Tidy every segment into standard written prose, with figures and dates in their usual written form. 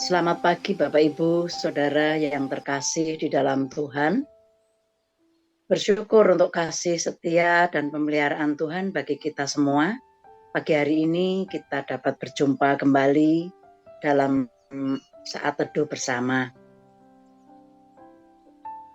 Selamat pagi Bapak Ibu, Saudara yang terkasih di dalam Tuhan. Bersyukur untuk kasih setia dan pemeliharaan Tuhan bagi kita semua. Pagi hari ini kita dapat berjumpa kembali dalam saat teduh bersama.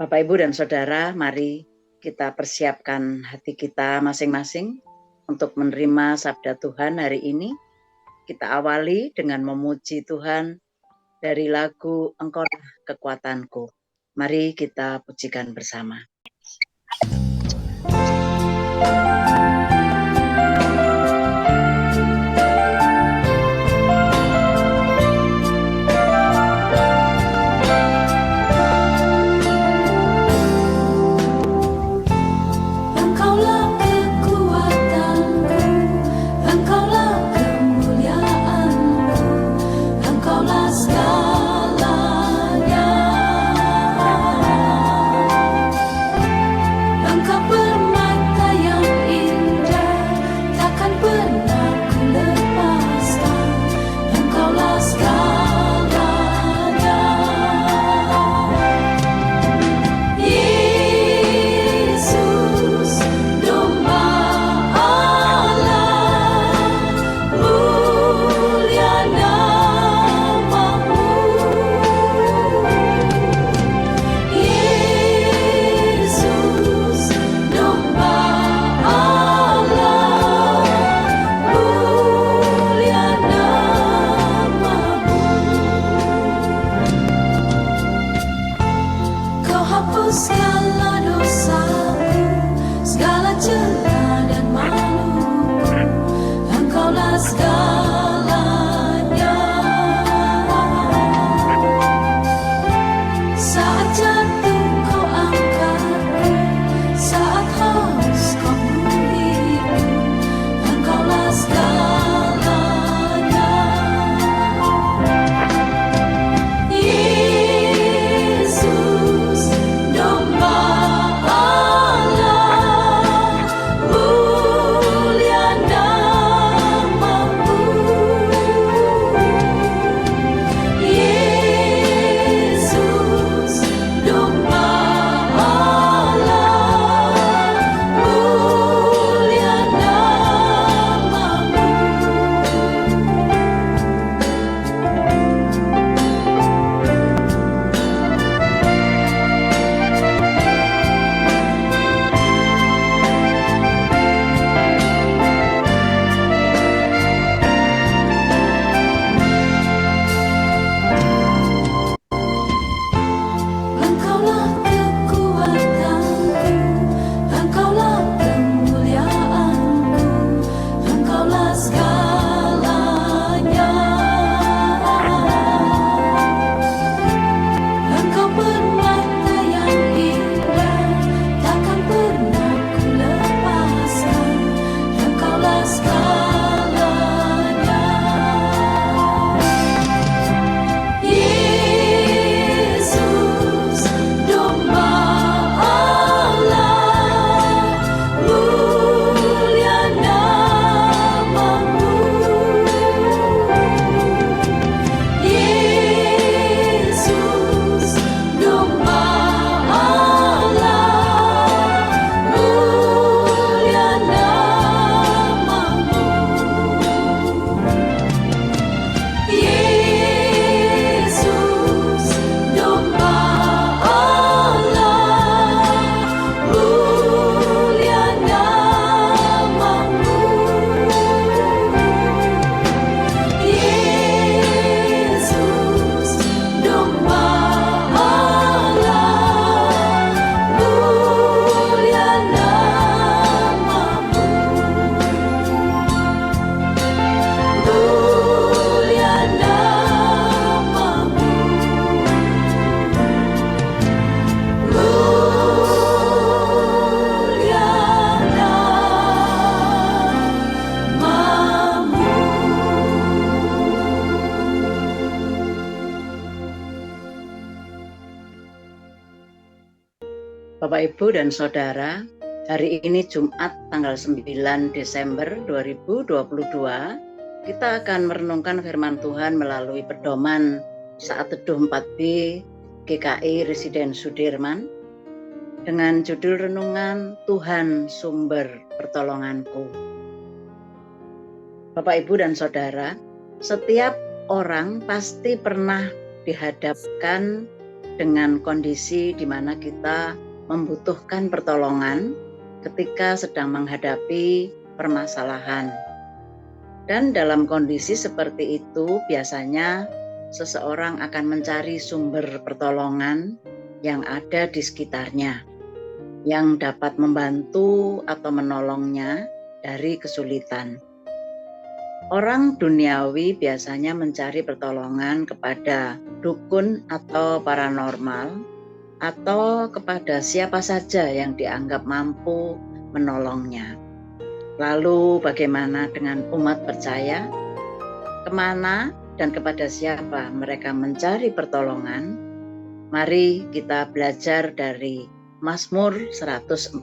Bapak Ibu dan Saudara, mari kita persiapkan hati kita masing-masing untuk menerima sabda Tuhan hari ini. Kita awali dengan memuji Tuhan dari lagu Engkaulah Kekuatanku. Mari kita pujikan bersama. Bapak, Ibu, dan Saudara, hari ini Jumat tanggal 9 Desember 2022, kita akan merenungkan firman Tuhan melalui pedoman Saat Teduh 4B GKI Residen Sudirman dengan judul renungan Tuhan Sumber Pertolonganku. Bapak, Ibu, dan Saudara, setiap orang pasti pernah dihadapkan dengan kondisi di mana kita membutuhkan pertolongan ketika sedang menghadapi permasalahan. Dan dalam kondisi seperti itu biasanya seseorang akan mencari sumber pertolongan yang ada di sekitarnya, yang dapat membantu atau menolongnya dari kesulitan. Orang duniawi biasanya mencari pertolongan kepada dukun atau paranormal, atau kepada siapa saja yang dianggap mampu menolongnya. Lalu bagaimana dengan umat percaya? Kemana dan kepada siapa mereka mencari pertolongan? Mari kita belajar dari Mazmur 146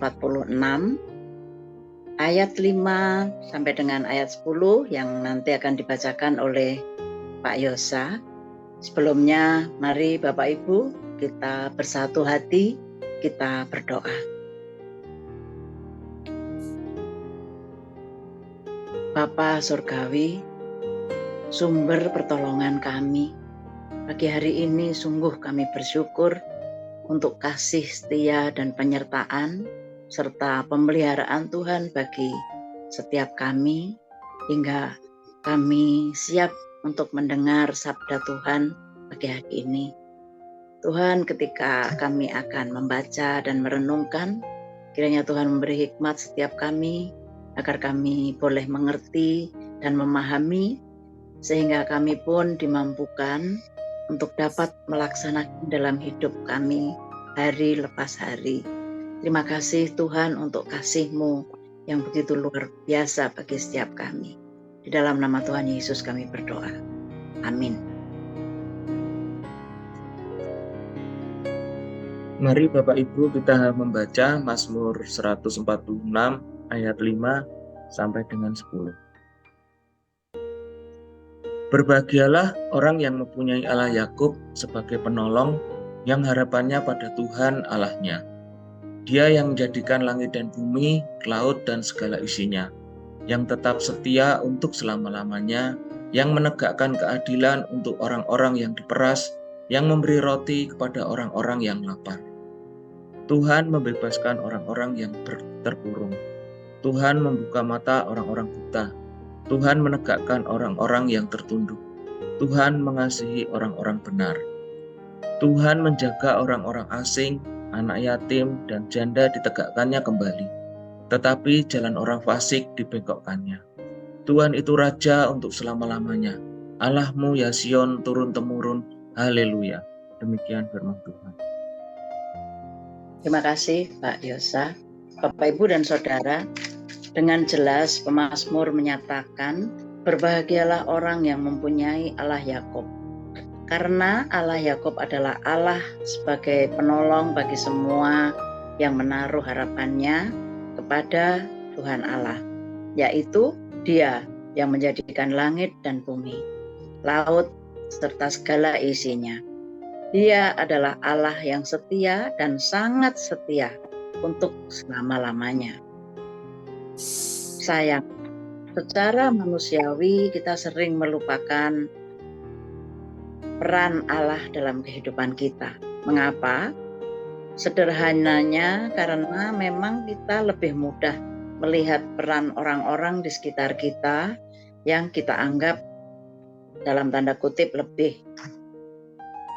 ayat 5 sampai dengan ayat 10 yang nanti akan dibacakan oleh Pak Yosa. Sebelumnya mari Bapak Ibu kita bersatu hati, kita berdoa. Bapa Surgawi, sumber pertolongan kami, pagi hari ini sungguh kami bersyukur untuk kasih setia dan penyertaan serta pemeliharaan Tuhan bagi setiap kami, hingga kami siap untuk mendengar sabda Tuhan pagi hari ini. Tuhan, ketika kami akan membaca dan merenungkan, kiranya Tuhan memberi hikmat setiap kami, agar kami boleh mengerti dan memahami, sehingga kami pun dimampukan untuk dapat melaksanakan dalam hidup kami hari lepas hari. Terima kasih Tuhan untuk kasih-Mu yang begitu luar biasa bagi setiap kami. Di dalam nama Tuhan Yesus kami berdoa. Amin. Mari Bapak Ibu kita membaca Mazmur 146 ayat 5 sampai dengan 10. Berbahagialah orang yang mempunyai Allah Yakub sebagai penolong, yang harapannya pada Tuhan Allahnya. Dia yang menjadikan langit dan bumi, laut dan segala isinya, yang tetap setia untuk selama-lamanya, yang menegakkan keadilan untuk orang-orang yang diperas, yang memberi roti kepada orang-orang yang lapar. Tuhan membebaskan orang-orang yang terkurung. Tuhan membuka mata orang-orang buta. Tuhan menegakkan orang-orang yang tertunduk. Tuhan mengasihi orang-orang benar. Tuhan menjaga orang-orang asing, anak yatim, dan janda ditegakkannya kembali. Tetapi jalan orang fasik dibengkokkannya. Tuhan itu Raja untuk selama-lamanya. Allahmu ya Sion turun-temurun. Haleluya. Demikian firman Tuhan. Terima kasih Pak Yosa. Bapak, Ibu, dan Saudara, dengan jelas pemazmur menyatakan, berbahagialah orang yang mempunyai Allah Yakub. Karena Allah Yakub adalah Allah sebagai penolong bagi semua yang menaruh harapannya kepada Tuhan Allah, yaitu Dia yang menjadikan langit dan bumi, laut, serta segala isinya. Dia adalah Allah yang setia dan sangat setia untuk selama-lamanya. Sayang, secara manusiawi kita sering melupakan peran Allah dalam kehidupan kita. Mengapa? Sederhananya karena memang kita lebih mudah melihat peran orang-orang di sekitar kita yang kita anggap dalam tanda kutip lebih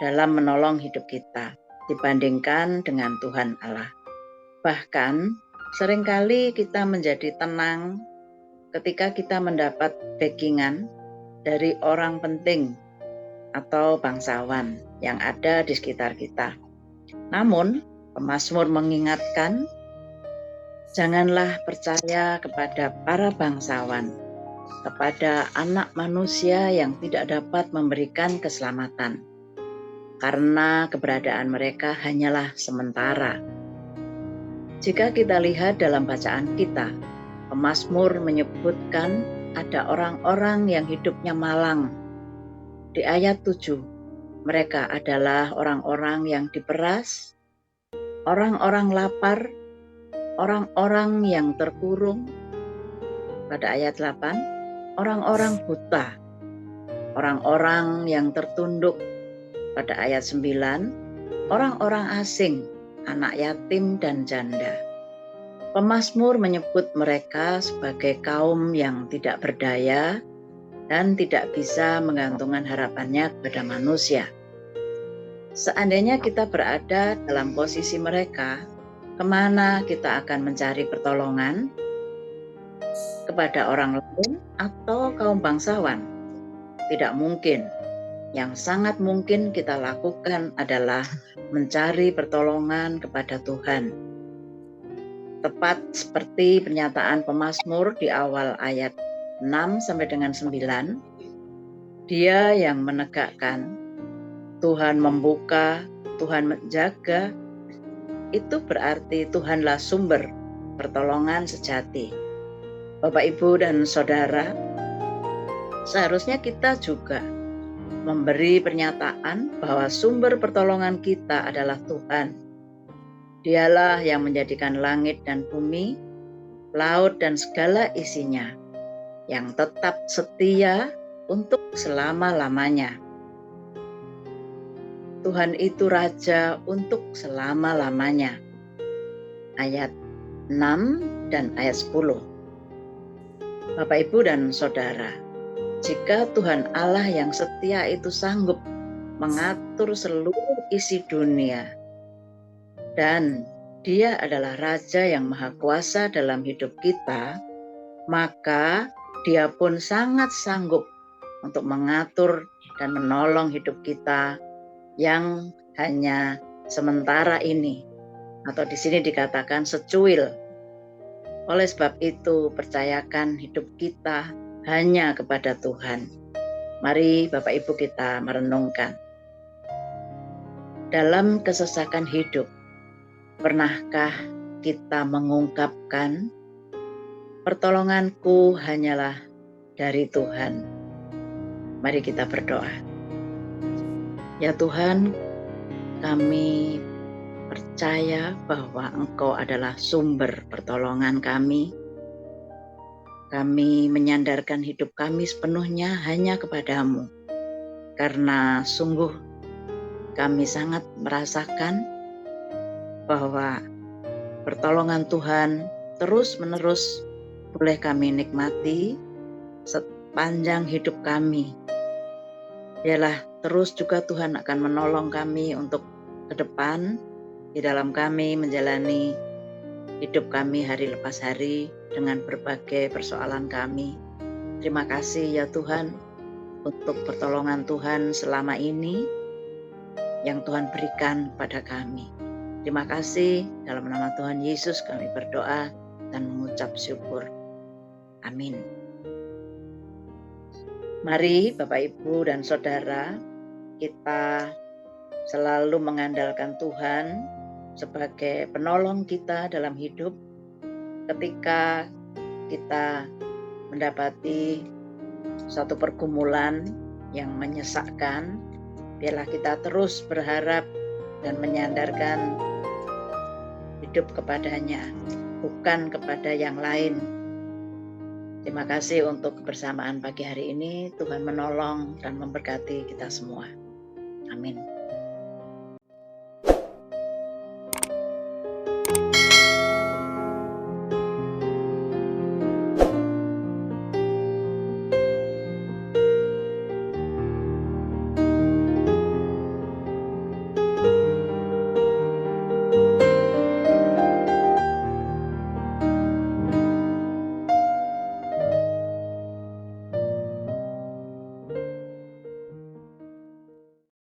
dalam menolong hidup kita dibandingkan dengan Tuhan Allah. Bahkan seringkali kita menjadi tenang ketika kita mendapat backingan dari orang penting atau bangsawan yang ada di sekitar kita. Namun, pemazmur mengingatkan, janganlah percaya kepada para bangsawan, kepada anak manusia yang tidak dapat memberikan keselamatan, karena keberadaan mereka hanyalah sementara. Jika kita lihat dalam bacaan kita, pemazmur menyebutkan ada orang-orang yang hidupnya malang. Di ayat 7, Mereka adalah orang-orang yang diperas, orang-orang lapar, orang-orang yang terkurung. Pada ayat 8, orang-orang buta, orang-orang yang tertunduk. Pada ayat 9, orang-orang asing, anak yatim dan janda. Pemazmur menyebut mereka sebagai kaum yang tidak berdaya dan tidak bisa menggantungkan harapannya kepada manusia. Seandainya kita berada dalam posisi mereka, kemana kita akan mencari pertolongan? Kepada orang lain atau kaum bangsawan? Tidak mungkin. Yang sangat mungkin kita lakukan adalah mencari pertolongan kepada Tuhan. Tepat seperti pernyataan pemazmur di awal ayat 6 sampai dengan 9, Dia yang menegakkan, Tuhan membuka, Tuhan menjaga, itu berarti Tuhanlah sumber pertolongan sejati. Bapak, Ibu, dan Saudara, seharusnya kita juga memberi pernyataan bahwa sumber pertolongan kita adalah Tuhan. Dialah yang menjadikan langit dan bumi, laut dan segala isinya, yang tetap setia untuk selama-lamanya. Tuhan itu Raja untuk selama-lamanya. Ayat 6 dan ayat 10. Bapak, Ibu, dan Saudara, jika Tuhan Allah yang setia itu sanggup mengatur seluruh isi dunia, dan Dia adalah Raja yang Maha Kuasa dalam hidup kita, maka Dia pun sangat sanggup untuk mengatur dan menolong hidup kita yang hanya sementara ini, atau di sini dikatakan secuil. Oleh sebab itu, percayakan hidup kita hanya kepada Tuhan. Mari Bapak Ibu kita merenungkan. Dalam kesesakan hidup, pernahkah kita mengungkapkan, pertolonganku hanyalah dari Tuhan? Mari kita berdoa. Ya Tuhan, kami percaya bahwa Engkau adalah sumber pertolongan kami. Kami menyandarkan hidup kami sepenuhnya hanya kepadamu, karena sungguh kami sangat merasakan bahwa pertolongan Tuhan terus-menerus boleh kami nikmati sepanjang hidup kami. Biarlah terus juga Tuhan akan menolong kami untuk ke depan di dalam kami menjalani hidup kami hari lepas hari dengan berbagai persoalan kami. Terima kasih ya Tuhan untuk pertolongan Tuhan selama ini yang Tuhan berikan pada kami. Terima kasih, dalam nama Tuhan Yesus kami berdoa dan mengucap syukur. Amin. Mari Bapak, Ibu, dan Saudara, kita selalu mengandalkan Tuhan sebagai penolong kita dalam hidup. Ketika kita mendapati suatu pergumulan yang menyesakkan, biarlah kita terus berharap dan menyandarkan hidup kepadanya, bukan kepada yang lain. Terima kasih untuk kebersamaan pagi hari ini. Tuhan menolong dan memberkati kita semua. Amin.